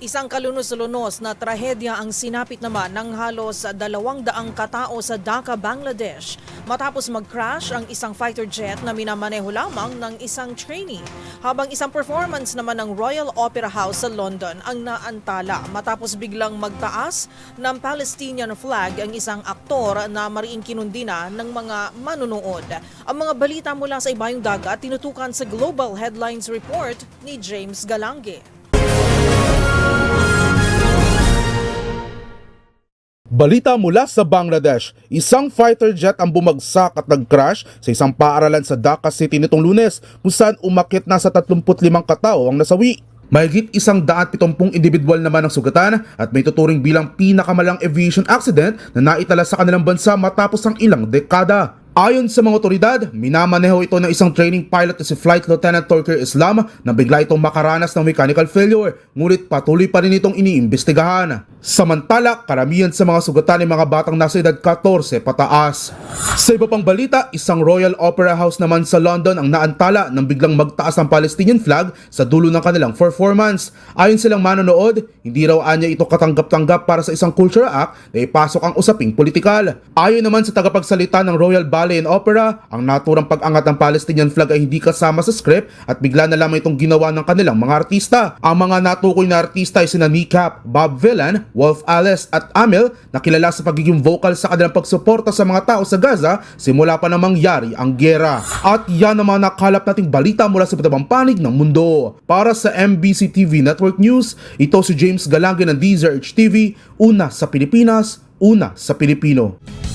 Isang kalunos-lunos na trahedya ang sinapit naman ng halos 200 katao sa Dhaka, Bangladesh matapos mag-crash ang isang fighter jet na minamaneho lamang ng isang trainee. Habang isang performance naman ng Royal Opera House sa London ang naantala matapos biglang magtaas ng Palestinian flag ang isang aktor na mariing kinundina ng mga manunood. Ang mga balita mula sa ibayong dagat tinutukan sa Global Headlines Report ni James Galange. Balita mula sa Bangladesh, isang fighter jet ang bumagsak at nag-crash sa isang paaralan sa Dhaka City nitong Lunes kung saan umakyat na sa 35 katao ang nasawi. Mahigit 170 individual naman ang sugatan at may tuturing bilang pinakamalang aviation accident na naitala sa kanilang bansa matapos ang ilang dekada. Ayon sa mga otoridad, minamaneho ito ng isang training pilot na si Flight Lieutenant Turkir Islam na bigla itong makaranas ng mechanical failure, ngunit patuloy pa rin itong iniimbestigahan. Samantala, karamihan sa mga sugatan ay mga batang nasa edad 14 pataas. Sa iba pang balita, isang Royal Opera House naman sa London ang naantala nang biglang magtaas ang Palestinian flag sa dulo ng kanilang performance. Ayon silang manonood, hindi raw anya ito katanggap-tanggap para sa isang culture act na ipasok ang usaping politikal. Ayon naman sa tagapagsalita ng Royal Ballet and Opera, ang naturang pag-angat ng Palestinian flag ay hindi kasama sa script at bigla na lamang itong ginawa ng kanilang mga artista. Ang mga natukoy na artista ay sina Kneecap, Bob Villan, Wolf Alice at Amel na kilala sa pagiging vocal sa kanilang pagsuporta sa mga tao sa Gaza simula pa na mangyari ang giyera. At yan ang mga nakalap nating balita mula sa iba't panig ng mundo. Para sa MBC TV Network News, ito si James Galange ng DZRH TV, una sa Pilipinas, una sa Pilipino.